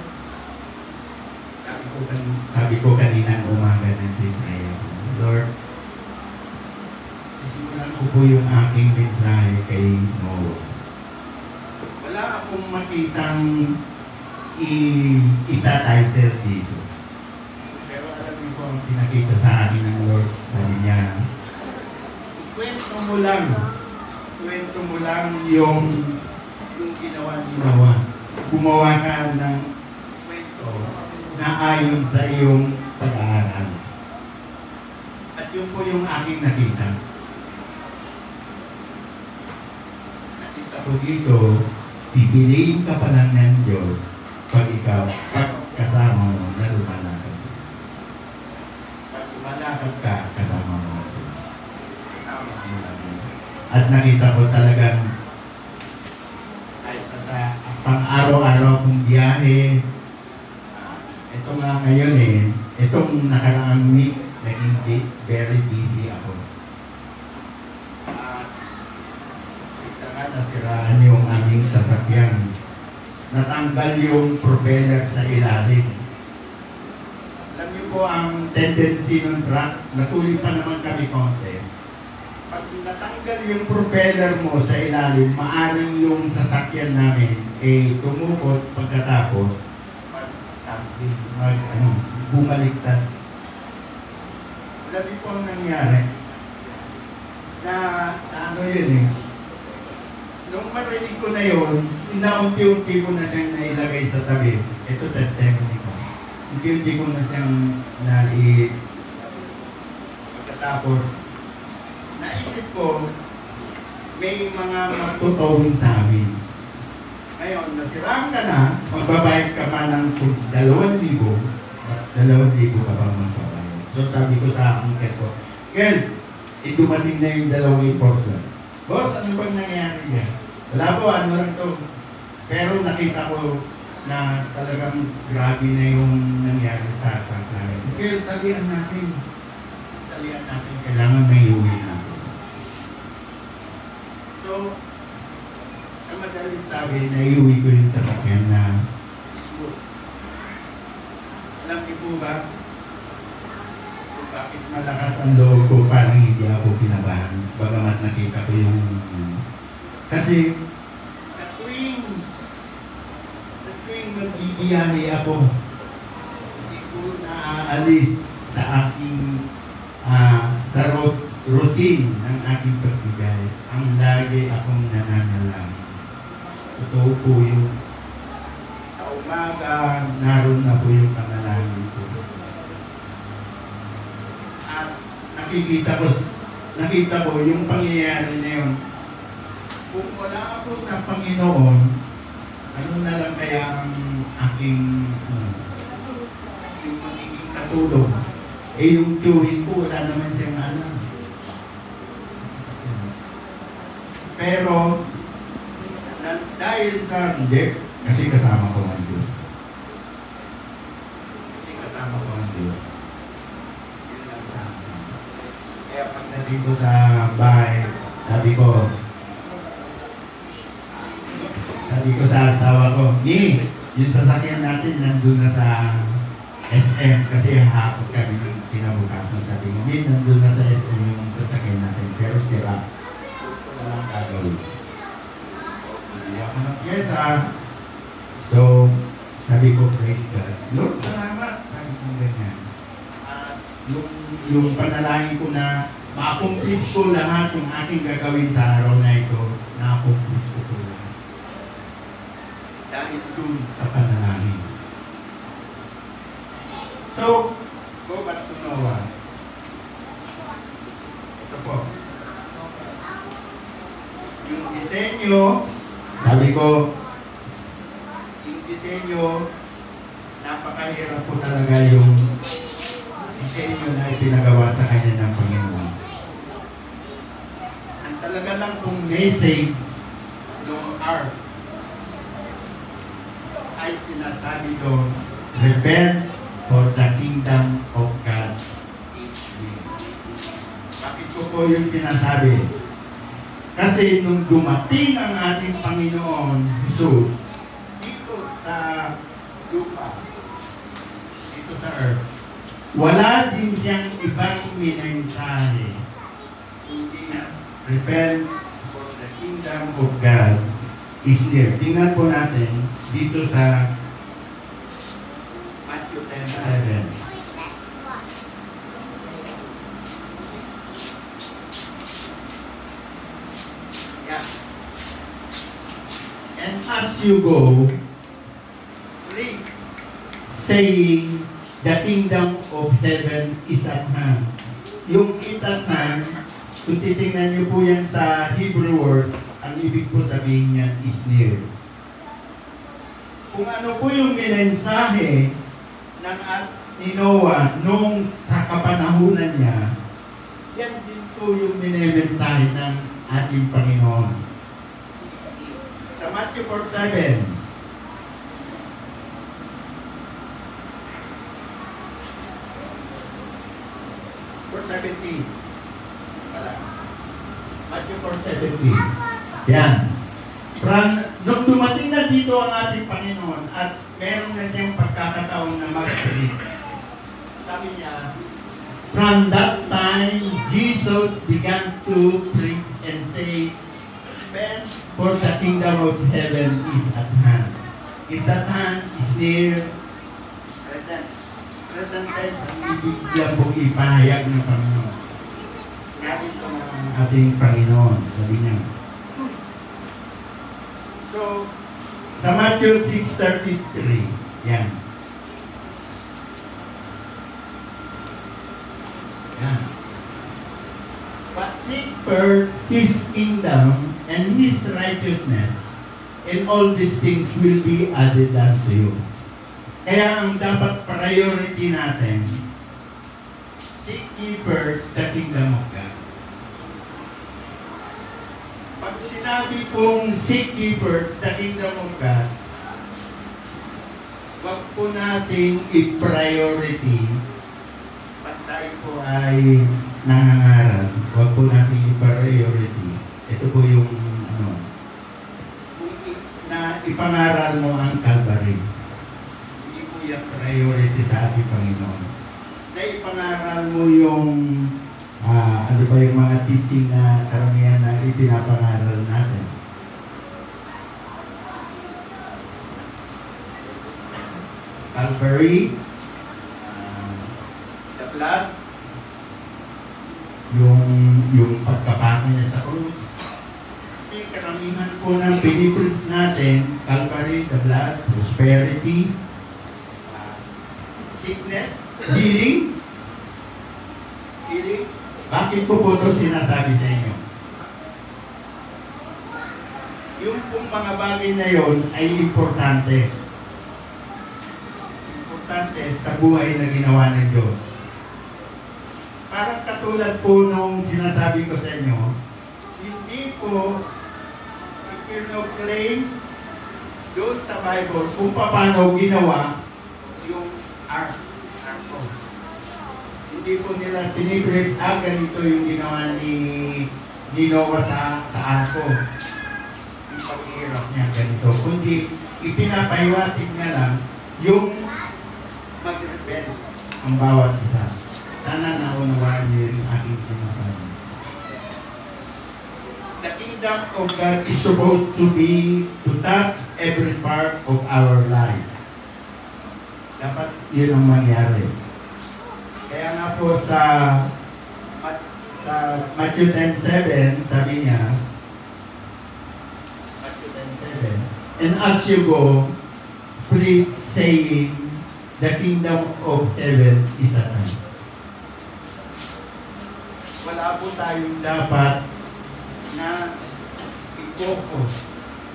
Speaker 1: sabi ko kanina umaga ng Bisaya, Lord, simulan ko po yung aking mensahe kay Noah. Wala akong makitang itatitle dito. Pero alam niyo po ang pinakita sa akin ng Lord, sabi niya, kwento mo lang yung ginawa. Gumawa ka ng kwento na ayon sa iyong pag-aaral. At yun po yung aking nakita. Nakita ko dito, pipiliin ka pa lang ng Diyos pag kasama mo na lumalakad. Pag lumalakad ka, kasama mo. At nakita ko talagang pang araw-araw kong biyahe. Ito nga ngayon itong nakaraang week, naging very busy ako. Ito nga, nasiraan yung aming sasakyan. Natanggal yung propeller sa ilalim. Alam niyo po ang tendency ng truck, natuloy pa naman kami konti. Pag natanggal yung propeller mo sa ilalim, maaring yung sasakyan namin tumukot pagkatapos bumaliktad. Alam niyo po ang nangyari na ano yun nung marinig ko na yun, naunti-unti ko na siyang nailagay sa tabi. Ito testimony ko. Unti-unti ko na siyang pagkatapos naisip ko, may mga magtutawin sa amin. Ngayon, nasiraan ka na, magbabayad ka pa ng 2,000. 2,000 ka pa magbabayad. So sabi ko sa aking keto, Kel, dumating na yung 2 portion. Boss, ano bang nangyari niya? Wala po, ano lang to. Pero nakita ko na talagang grabe na yung nangyari sa akin. Kel, talian natin. Kailangan may uwi natin. So, sa madaling sabi, naiuwi ko yung sasakyan na smooth. Alam niyo po ba kung bakit malakas ang loob ko, parang hindi ako pinabahan, bagamat nakita ko yung kasi sa tuwing magbibiyahe ako, hindi ko naaalis sa aking routine ng aking pagbigay. Ang lagi akong nananalangin. Totoo po yung sa umaga, naroon na po yung panalangin ko. At nakita ko yung pangyayari na yun. Kung wala ako sa Panginoon, ano na lang kaya ang aking yung magiging katulong? Yung tuwing ko, wala naman siyang alam. Pero, dahil sa hindi, kasi kasama ko ang Diyos. Yun lang sa akin. Kaya pagdating ko sa bahay, sabi ko sa asawa ko, yung sasakyan natin nandun na sa SM kasi hapon kami ng kinabukasan. Sabi ko, nandun na sa SM yung sasakyan natin, pero sira. Ito na lang gagawin. Hindi ako nag-yesa. So, sabi ko, praise God. Lord, salamat. Sabi ko ganyan. Yung panalangin ko na ma-accomplish ko lahat yung aking gagawin sa araw na ito, na-accomplish ko po lahat. Dahil dun sa panalangin. So, go back to Noah. Ito po. Yung disenyo, sabi ko, yung disenyo, napakahirap po talaga yung sa inyo na ipinagawa sa kanya ng Panginoon. Ang talaga lang pong message ng art ay sinasabi doon, repent for the kingdom of God is near. Bakit ko po yung sinasabi? Kasi nung dumating ang ating Panginoon Jesus dito sa lupa, dito sa earth, wala din siyang ibang minensahe, hindi repent for the kingdom of God is near. Tingnan po natin dito sa Matthew 10:7. Yeah. And as you go, preach, saying, the kingdom of heaven is at hand. Yung is at hand, kung titingnan niyo po yan sa Hebrew word, ang ibig po sabihin niya is near. Kung ano po yung minensahe ng ni Noah nung sa kapanahunan niya, yan din po yung minemensahe ng ating Panginoon. Sa Matthew 4:7, verse 17. Matthew 4:17. Yan. Nung dumating na dito ang ating Panginoon at meron na siyang pagkakataon na mag-preach, sabi niya, from that time, Jesus began to preach and say, repent, for the kingdom of heaven is at hand. Is at hand, is near, present. Present tense ang ibig niya pong ipahayag ng Panginoon. Gamit ko ang ating Panginoon, sabi niya. So, sa Matthew 6:33, yan. Yan. But seek first His kingdom and His righteousness, and all these things will be added unto you. Kaya ang dapat priority natin, seek ye first the kingdom of God. Pag sinabi pong seek ye first the kingdom of God, wag po nating i-priority pag tayo po ay nangangaral, wag po nating i-priority. Ito po yung kung na ipangaral mo ang Calvary, hindi po yung priority sa ating Panginoon. Na ipangaral mo yung ano ba yung mga teaching na karamihan na ipinapangaral natin. Calvary, the blood, yung pagkapako niya sa krus. Kasi karamihan po ng pinipreach natin, Calvary, the blood, prosperity, sickness, healing. Bakit po po ito sinasabi sa inyo? Yung pong mga bagay na yon ay importante. Importante sa buhay na ginawa ng Diyos. Parang katulad po nung sinasabi ko sa inyo, hindi po i-claim doon sa Bible kung paano ginawa yung ark. Hindi po nila pinipilit, ganito yung ginawa ni Noah sa arko. Yung paghihirap niya ganito. Kundi ipinapahiwatig niya lang yung mag-repent ang bawat isa. Sana naunawaan niyo yung aking sinasabi. The kingdom of God is supposed to be to touch every part of our life. Dapat yun ang mangyari. Kaya nga po sa Matthew 10:7, sabi niya, Matthew 10:7, and as you go, preach saying, the kingdom of heaven is at hand. Wala po tayong dapat na i-focus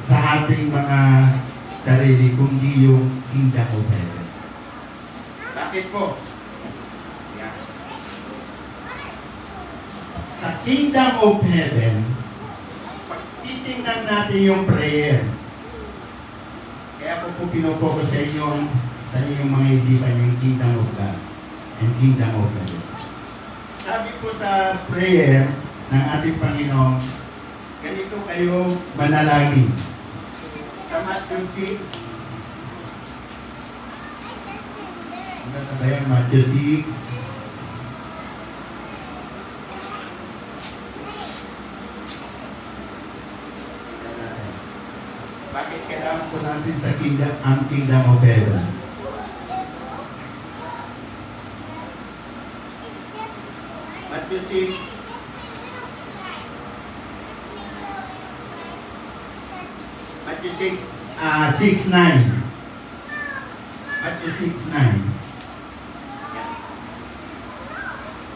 Speaker 1: sa ating mga sarili, kundi yung kingdom of heaven. Bakit po? kingdom of heaven, pag titingnan natin yung prayer, kaya ko po pinopokus sa inyo yung mga isipan yung kingdom of God and kingdom of heaven. Sabi po sa prayer ng ating Panginoon, ganito kayo manalangin. Sa Matthew 6, ano ba yan? Matthew 6, bakit kailangan po natin sa kingdom, ang kingdom of heaven? Matthew 6, Matthew 6, 6:9. Matthew 6:9.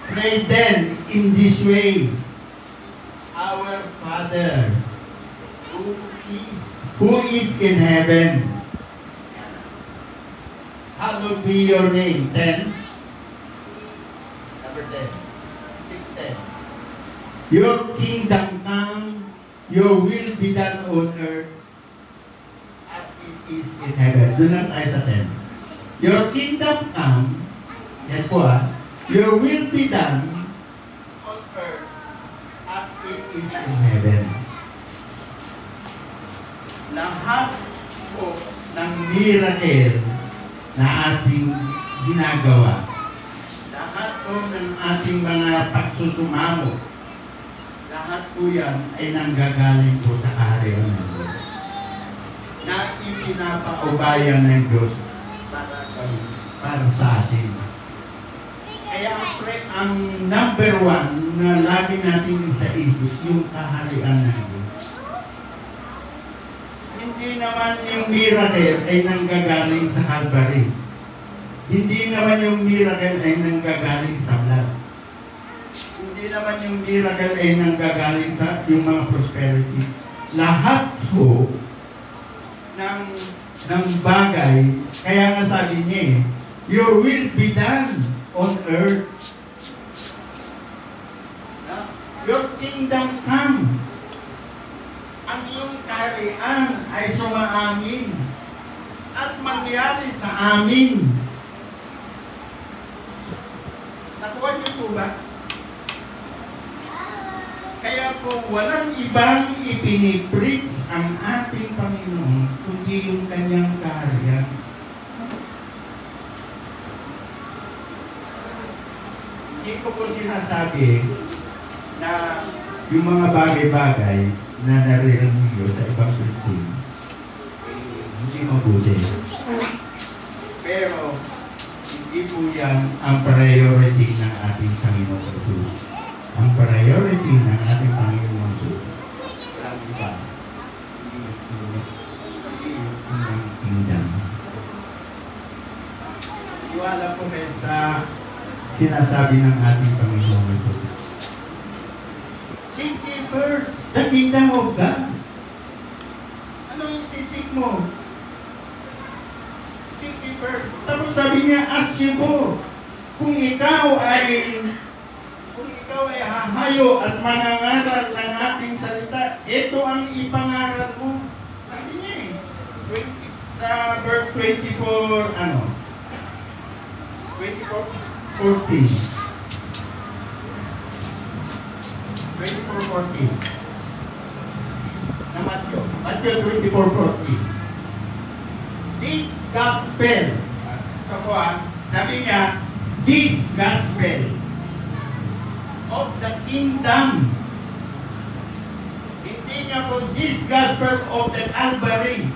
Speaker 1: Pray then in this way, Our Father, who is in heaven, hallowed be your name. 10. Number 10. 6:10. Your kingdom come, your will be done on earth as it is in heaven. Doon lang tayo sa 10. Your kingdom come, yan po your will be done on earth as it is in heaven. Lahat po ng miracle na ating ginagawa, lahat po ng ating mga pagsusumamo, lahat po yan ay nanggagaling po sa kaharian ng Diyos, na ipinapaubayan ng Diyos para sa atin. Kaya ang number one na lagi natin sa isip, yung kaharian ng Diyos. Hindi naman yung miracle ay nanggagaling sa Calvary. Hindi naman yung miracle ay nanggagaling sa blood. Hindi naman yung miracle ay nanggagaling sa yung mga prosperity. Lahat po ng bagay, kaya nga sabi niya your will be done on earth. Your kingdom come. Ang iyong kaharian ay sumaamin at mangyari sa amin. Nakuha niyo po ba? Kaya po walang ibang ipinipreach ang ating Panginoon kundi yung kanyang kaharian. Hindi ko po sinasabi na yung mga bagay-bagay na naririnig nyo sa ibang Christian, hindi mabuti. Pero, hindi po yan ang priority ng ating Panginoon Jesus. Ang priority ng ating Panginoon Jesus, walang iba. Hindi yung kingdom. Iwala po kayo sa sinasabi ng ating Panginoon Jesus. Seek ye first the kingdom of God. Anong isisik mo? Seek ye first. Tapos sabi niya, ask you go. Kung ikaw ay hahayo at mangangaral ng ating salita, ito ang ipangaral mo. Sabi niya sa verse 24, 24:14. 24:14 na Matthew 24:14. This gospel, ito po sabi niya, this gospel of the kingdom. Hindi niya po this gospel of the Calvary,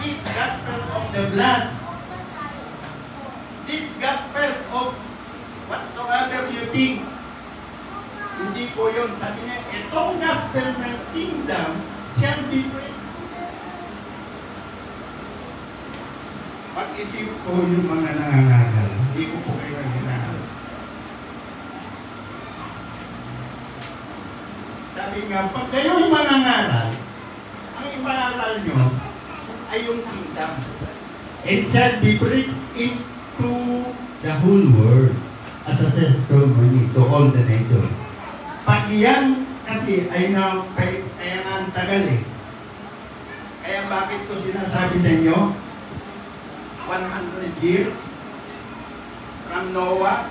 Speaker 1: this gospel of the blood, this gospel of whatsoever you think. Hindi po yun. Sabi niya, itong gospel ng kingdom shall be preached. Pag-isip po yung mga nangangaral. Hindi ko po kayo nangangaral. Sabi nga, pag kayo yung mangangaral, ang ipangaral nyo ay yung kingdom. It shall be preached into the whole world as a testimony to all the nations. Pag yan kasi ay kaya nga ang tagal eh. Kaya bakit ko sinasabi sa inyo, 100 years from Noah,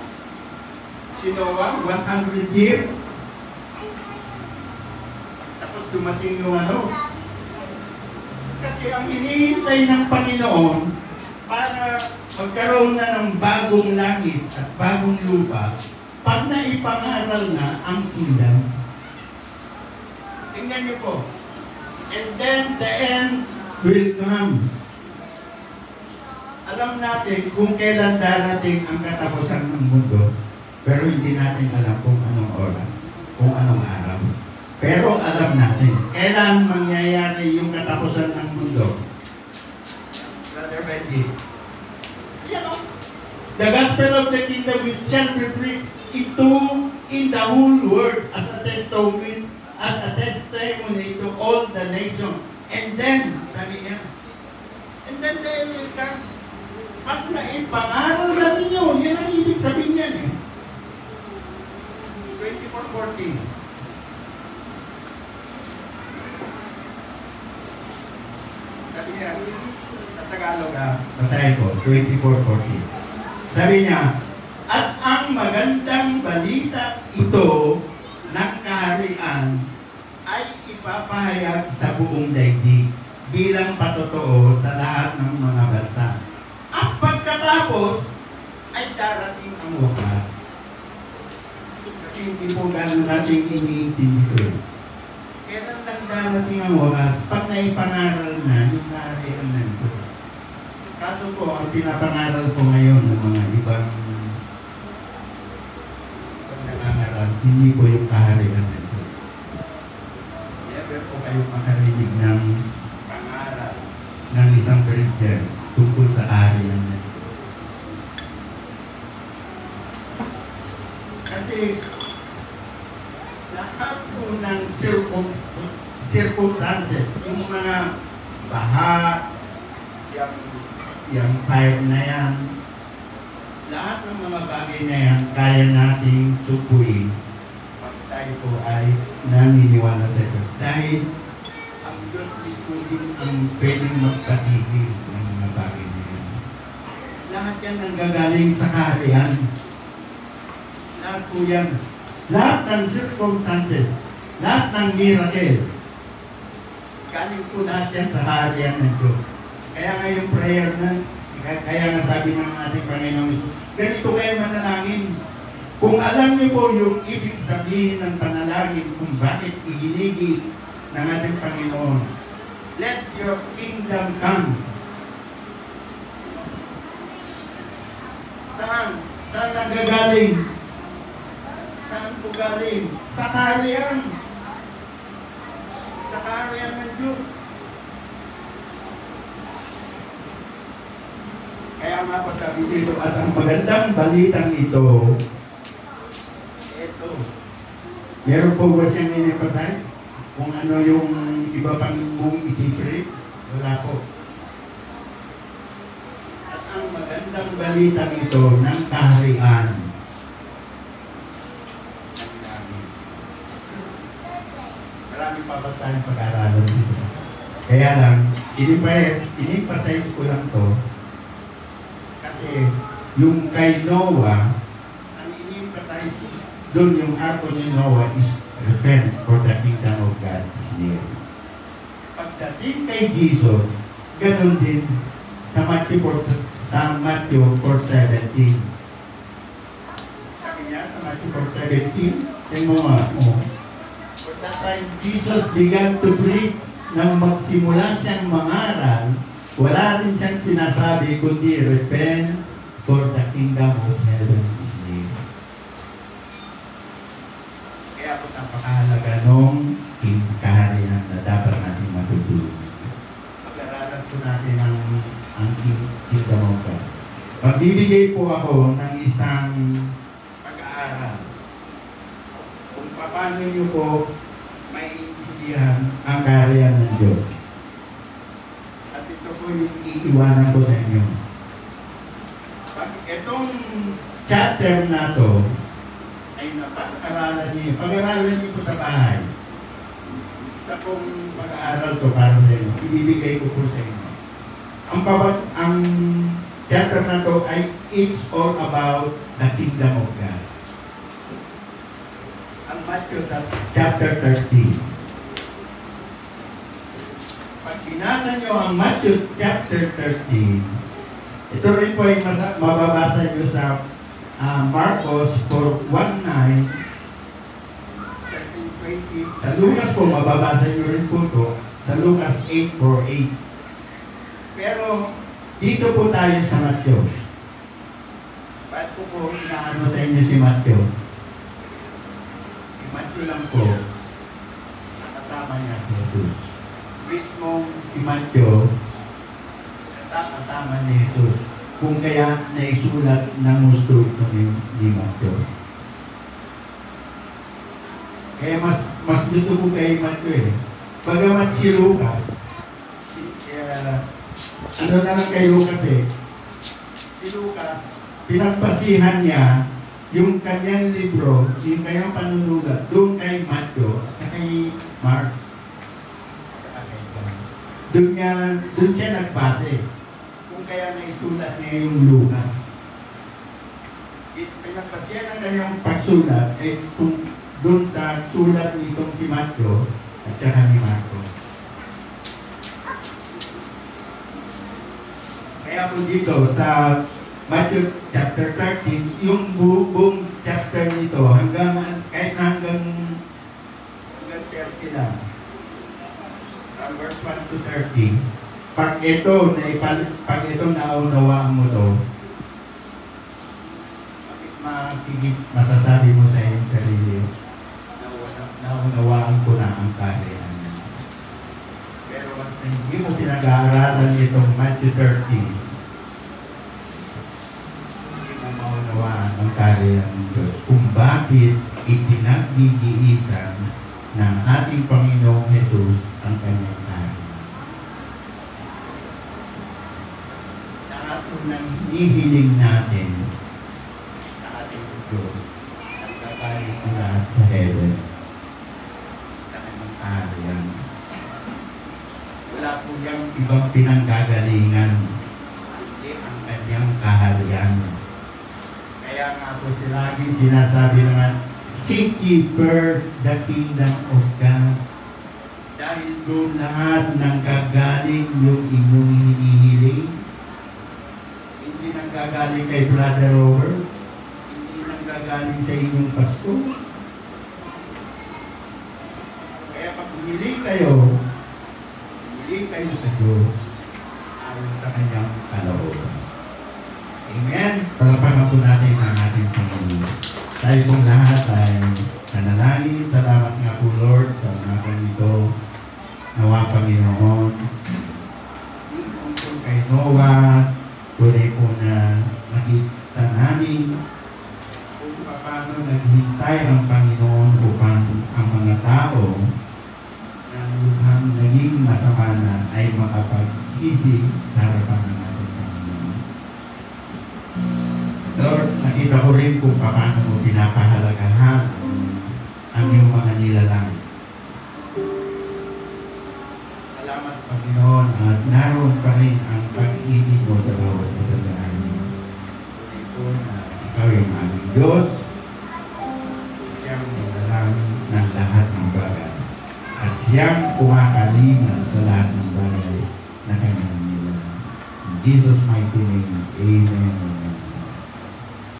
Speaker 1: si Noah, 100 years. Tapos dumating yung ano. Kasi ang hinihintay ng Panginoon para magkaroon na ng bagong langit at bagong lupa, pag naipangaral na ang kingdom. Tingnan niyo po. And then the end will come. Alam natin kung kailan darating ang katapusan ng mundo, pero hindi natin alam kung anong oras, kung anong araw. Pero alam natin, kailan mangyayari yung katapusan ng mundo. Brother Benji, the gospel of the kingdom will shall be preached in the whole world as a testimony to all the nations. And then, sabi niya, and then they will come. Pag naipangaral sa ninyo, yan ang ibig sabihin niyan eh. 24:14. Sabi niya, sa Tagalog basahin ko, 24:14. Sabi niya, at ang magandang balita ito ng kaharian ay ipapahayag sa buong daigdig bilang patotoo sa lahat ng mga bansa. At pagkatapos ay darating ang wakas. Kasi hindi po gano'n natin iniintindi. Kailan lang darating ang wakas? Pag naipangaral na, yung kaharian na ito. Kaso po, ang pinapangaral ko ngayon ng mga ibang nangangaral, hindi po yung kaharian na ito. Never po kayong makarinig ng pangaral ng isang Christian tungkol sa kaharian na ito. Kasi lahat po ng circumstances, yung mga baha, yung fire na yan, lahat ng mga bagay na yan, kaya nating sukuin pag tayo po ay naniniwala sa Diyos. Dahil ang Diyos mismo din ang pwedeng magpatigil ng mga bagay na yan. Lahat yan ang gagaling sa kaharian. Lahat po yan. Lahat ng circumstances, lahat ng miracle, galing po lahat yan sa kaharian ng Diyos. Kaya nga yung prayer na, kaya nga sabi ng ating Panginoon, ganito kayo manalangin. Kung alam niyo po yung ibig sabihin ng panalangin kung bakit iginigit ng ating Panginoon, let your kingdom come. Saan? Saan nagagaling? Saan po galing? Sa kaharian. Sa kaharian ng Diyos. Kaya nga po sabi dito, at ang magandang balitang ito, ito. Meron po ba siyang inipatay? Kung ano yung iba pang mong itipre? Wala po. At ang magandang balitang ito ng kaharian. Marami pa ba tayong pag-aaralan dito? Kaya lang, inipasay ko lang to. Kasi yung kay Noah, ang inipatay doon yung arko ni Noah is repent for the kingdom of God is near. Pagdating kay Jesus, ganun din sa Matthew 4:17. Sabi niya sa Matthew 4:17, yung mga for that time, Jesus began to preach nang magsimula siyang mangaral. Wala rin siyang sinasabi kundi repent for the kingdom of heaven is near. Kaya po napakahalaga nung kaharian na dapat natin matutulog. Pag-aralan po natin ang kingdom of God. Magbibigay po ako ng isang pag-aaral kung paano niyo po maintindihan ang kaharian ng Diyos. Ito po yung iiwanan ko sa inyo. Itong chapter na to ay na pag-aralan niyo. Pag-aralan niyo po sa bahay. Isa pong pag-aaral to para sa inyo. Ibibigay ko po sa inyo. Ang chapter na to ay it's all about the kingdom of God. Ang Matthew chapter 13. Pag binasa nyo ang Matthew chapter 13, ito rin po ay mababasa nyo sa Marcos 4:19, 13:20. Sa Lucas po, mababasa nyo rin po ito sa Lucas 8:4-8. Pero dito po tayo sa Matthew. Ba't ko po inaano sa inyo si Matthew? Si Matthew lang po, nakasama niya si Jesus. Mismong si Matthew, kasama ni Jesus. Kung kaya naisulat ng gusto ito ni Matthew. Kaya mas gusto ko kay Matthew eh. Bagamat si Lucas, ano na lang kay Lucas eh, si Lucas, pinagbasihan niya yung kanyang libro, yung kanyang panunulat, doon kay Matthew at kay Mark. Doon siya nagbase. Kung kaya naisulat niya yung Lucas. Pinagbasihan ang kanyang pagsulat ay kung doon sa sulat nitong si Matthew at saka ni Marcos. Kaya po dito sa Matthew chapter 13, yung buong chapter nito kahit hanggang 30 lang. From verse 1 to 30, pag ito naunawaan mo to, masasabi mo sa iyong sarili, naunawaan ko na ang kaharian. Pero mas hindi mo pinag-aaralan itong Matthew 13, hindi mo maunawaan ang kaharian ng Diyos kung bakit ipinagdidiitan ng ating Panginoong Jesus ang kanyang kaharian. Lahat ng hinihiling natin sa ating Diyos ang kakalis na lahat sa heaven sa kanyang kaharian. Wala po yung ibang pinanggagalingan, hindi ang kanyang kaharian. Kaya nga po laging sinasabi naman, seek ye first the kingdom of God. Dahil doon lahat ng kagaling yung inyong hinihiling. Hindi nanggagaling kay Brother Robert, hindi nanggagaling sa inyong pastor. Kaya pag humiling kayo sa Diyos ayon sa kanyang kalooban. Amen? Palapakan po natin ang ating Panginoon. Tayo pong lahat ay nanalangin. Salamat nga po Lord sa umagang ito. Nawa Panginoon. Yung tungkol kay Noah, tunay po na nakita namin kung paano naghintay ang Panginoon upang ang mga tao na mukhang naging masama na ay makapag-isip sa harapan ng ating Panginoon. Lord, nakita ko rin kung paano mo pinapahalagahan ang iyong mga nilalang. Salamat Panginoon at naroon pa rin ang pag-ibig mo sa bawat kasalanan. Tunay po na ikaw yung aming Diyos, siyang nilalang ng lahat ng bagay at siyang kumakalingan sa lahat ng bagay na kanyang nilalang. In Jesus' mighty name, Amen.